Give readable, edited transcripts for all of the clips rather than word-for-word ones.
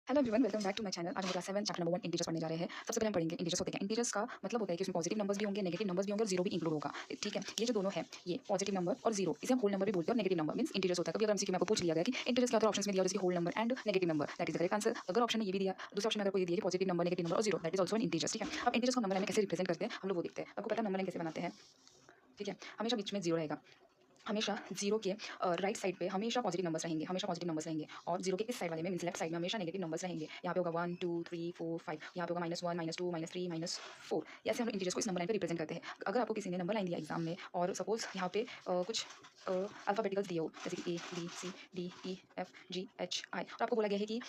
Hello everyone, welcome back to my channel. आज हम class 7 chapter number 1 integers पढ़ने जा रहे हैं। सबसे पहले हम पढ़ेंगे इंटीजर्स होते क्या। इंटीजर्स का मतलब होता है कि उसमें पॉजिटिव नंबर्स भी होंगे, नेगेटिव नंबर्स भी होंगे और जीरो भी इंक्लूड होगा। ठीक है, ये जो दोनों है, ये पॉजिटिव नंबर और जीरो, इसे हम होल नंबर भी बोलते हैं और नेगेटिव नंबर मींस इंटीजर्स होता है। कभी अगर एमसीक्यू में आपको पूछ लिया गया कि इंटीजर्स क्या होता है, ऑप्शंस में दिया जैसे whole number and negative number, that is the correct answer. अगर ऑप्शन में ये भी दिया, दूसरे ऑप्शन में अगर कोई दिया कि पॉजिटिव नंबर, नेगेटिव नंबर और zero, that is also an integers. ठीक है, अब इंटीजर्स को नंबर लाइन में कैसे रिप्रेजेंट करते हैं हम लोग वो देखते हैं। आपको पता है नंबर लाइन कैसे बनाते हैं? ठीक है, हमेशा बीच में जीरो रहेगा। हमेशा जीरो के राइट साइड पे हमेशा पॉजिटिव नंबर्स रहेंगे, हमेशा पॉजिटिव नंबर्स रहेंगे और जीरो के इस साइड वाले में मींस लेफ्ट साइड में हमेशा नेगेटिव नंबर्स रहेंगे। यहाँ पे होगा 1 2 3 4 5, यहाँ पे होगा -1 -2 -3 -4। ऐसे हम इंटीजर्स को इस नंबर लाइन पे रिप्रेजेंट करते हैं। अगर आपको किसी ने नंबर लाइन दिया एग्जाम में और सपोज यहाँ पे कुछ अल्फाबेटिकल्स दिए हो जैसे कि A B C D E F G H I और आपको बोला गया है कि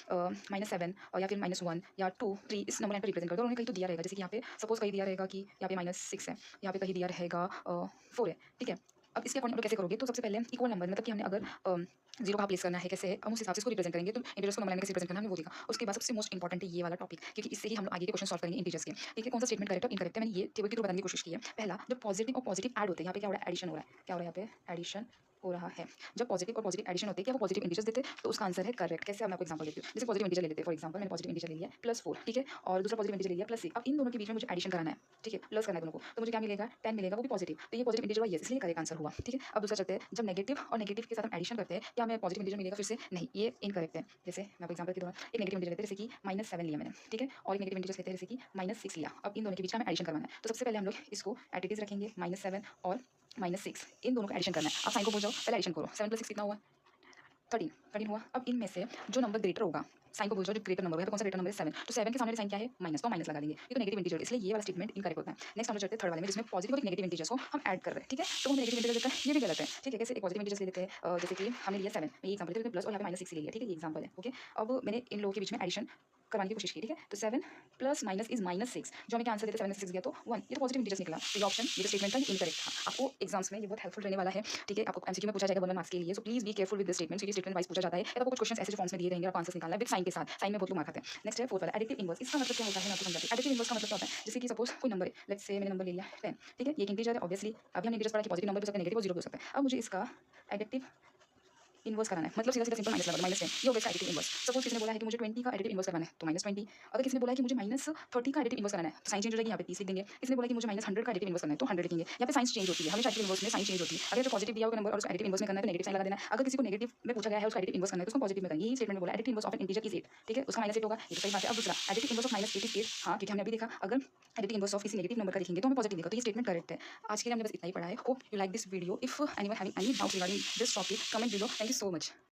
-7 या फिर -1 या 2 3 इस नंबर लाइन पर रिप्रेजेंट कर दो। उन्होंने कहीं तो दिया रहेगा, जैसे कि यहाँ पे सपोज कहीं दिया रहेगा कि यहाँ पे -6 है, यहाँ पे कहीं दिया रहेगा 4 है। ठीक है, अब इसके अकॉर्डिंग कैसे करोगे? तो सबसे पहले इक्वल नंबर मतलब कि हमने अगर जीरो कहाँ प्लेस करना है, कैसे है, हम उस हिसाब से इसको रिप्रेजेंट करेंगे। तो इंटीजर्स को नंबर लाइन में कैसे रिप्रेजेंट करना है हमने वो देखा। उसके बाद सबसे मोस्ट इंपॉर्टेंट है ये वाला टॉपिक, क्योंकि इससे ही हम लोग आगे के क्वेश्चन सॉल्व करेंगे इंटीजर्स के। ठीक है, कौन सा स्टेटमेंट करेक्ट और इनकरेक्ट है, मैंने ये टेबल के थ्रू बताने की कोशिश की है। पहला, जब पॉजिटिव और पॉजिटिव ऐड होते हैं, यहाँ पे क्या हो रहा है, एडिशन हो रहा है। क्या हो रहा है यहाँ पे, एडिशन हो रहा है। जब पॉजिटिव और पॉजिटिव एडिशन होते हैं, क्या वो पॉजिटिव इंटीजर्स देते हैं, तो उसका आंसर है करेक्ट। कैसे, अब मैं आपको एग्जांपल देती हूँ। जैसे पॉजिटिव इंटीजर ले लेते हैं, फॉर एग्जांपल मैंने पॉजिटिव इंटीजर ले लिया +4, ठीक है, और दूसरा पॉजिटिव इंटीजर ले लिया +6। अब इन दोनों के बीच में मुझे एडिशन कराना है, ठीक है, प्लस करना है दोनों को, तो मुझे क्या मिलेगा, 10 मिलेगा, वो भी पॉजिटिव। तो ये पॉजिटिव इंटीजर हुआ, ये इसलिए करेक्ट आंसर हुआ। ठीक है, अब दूसरा चलते हैं, जब नेगेटिव और नेगेटिव के साथ हम एडिशन करते हैं, क्या हमें पॉजिटिव इंटीजर मिलेगा फिर से? नहीं, ये इनकरेक्ट है। जैसे मैं आपको एग्जांपल के दौरान एक नेगेटिव इंटीजर लेते हैं, जैसे कि -7 लिया मैंने, ठीक है, और एक नेगेटिव इंटीजर लेते हैं जैसे कि -6 लिया। अब इन दोनों के बीच का हमें एडिशन करवाना है, तो सबसे पहले हम लोग इसको एट इट इज रखेंगे, -7 और -6, इन दोनों का एडिशन करना है। आप साइन को भूल जाओ, पहले एडिशन करो। 7 + 6 कितना हुआ, 13 हुआ। अब इनमें से जो नंबर ग्रेटर होगा, साइन को भूल जाओ, जो ग्रेटर नंबर है, तो कौन सा ग्रेटर नंबर है, 7। तो 7 के सामने साइन क्या है, माइनस, तो माइनस लगा देंगे। ये तो नेगेटिव इंटीजर, इसलिए ये वाला स्टेटमेंट इनकरेक्ट होता है। नेक्स्ट हम लोग चलते हैं थर्ड वाले में, जिसमें पॉजिटिव और नेगेटिव इंटीजर्स को हम ऐड कर रहे हैं। ठीक है, तो हम नेगेटिव इंटीजर लेते हैं, ये भी गलत है। ठीक है, कैसे, एक पॉजिटिव इंटीजर्स ले लेते हैं, जैसे कि हमने लिया 7, मैं ये एग्जांपल देती हूँ, प्लस और यहाँ पे -6 ले लिया। ठीक है, ये एग्जांपल है। ओके, अब मैंने इन लोगों के बीच में एडिशन करवाने की कोशिश की। ठीक है, तो 7 प्लस माइनस इज -6, जो हमें क्या आंसर देते 7 में 6 गया तो 1। ये तो पॉजिटिव इंटीजर्स निकला। तो ये ऑप्शन, ये जो स्टेटमेंट था, ये इनकरेक्ट था। आपको एग्जाम्स में ये बहुत हेल्पफुल रहने वाला है। ठीक है, आपको एमसीक्यू में पूछा जाएगा 1 मार्क्स के लिए, so please be careful with this statement. ये स्टेटमेंट वाइज पूछा जाता है, या आपको कुछ क्वेश्चन ऐसे जो फॉर्म्स में दिए रहेंगे, आपको आंसर्स निकालना है विद साइन के साथ। साइन में बहुत लोग मार्क आते हैं। नेक्स्ट है फोर्थ वाला, एडिटिव इनवर्स। इसका मतलब क्या होता है मैं आपको समझाती हूँ। एडिटिव इनवर्स का मतलब क्या होता है, जैसे कि सपोज कोई नंबर है, लेट्स से मैंने नंबर ले लिया 10। ठीक है, ये एक इंटीजर है, ऑब्वियसली अभी हमने इंटीजर्स पढ़ा कि पॉजिटिव नंबर भी हो सकता है, नेगेटिव और जीरो भी हो सकता है। अब मुझे इसका एडिटिव इनवर्स कराना है, मतलब सीधा सीधा सिंपल माइनस लगा, -10, ये हो गया एडिटिव इनवर्स। सपोज किसी ने बोला है कि मुझे 20 का एडिटिव इनवर्स करवाना है, तो -20। अगर किसी ने बोला है कि मुझे -30 का एडिटिव इनवर्स कराना है, तो साइन चेंज हो जाएगी, यहाँ पे 30 लिख देंगे। किसी ने बोला कि मुझे -100 का एडिटिव इनवर्स करना है, तो 100 लिखेंगे। यहाँ पे साइंस चेंज होती है, हमेशा एडिटिव इनवर्स में साइन चेंज होती है। अगर जो पॉजिटिव दिया होगा नंबर और उसको एडिटिव इनवर्स में करना है, तो नेगेटिव साइन लगा देना है। अगर किसी को नेगेटिव में पूछा गया है, उसका एडिटिव इनवर्स करना है, तो उसको पॉजिटिव में करेंगे। यही स्टेटमेंट बोला, additive inverse of N integer is 8। ठीक है, उसका -8 होगा, ये तो सही बात है। अब दूसरा, एडिटिव इनवर्स ऑफ -8 इज 8। हाँ, क्योंकि हमने अभी देखा, अगर एडिटिव इनवर्स ऑफ किसी नेगेटिव नंबर का लिखेंगे तो हमें पॉजिटिव देगा, तो ये स्टेटमेंट करेक्ट है। आज के लिए हमने बस इतना ही पढ़ा है। Hope you like this video. If anyone having any doubts regarding this topic, comment below. Thank you so much.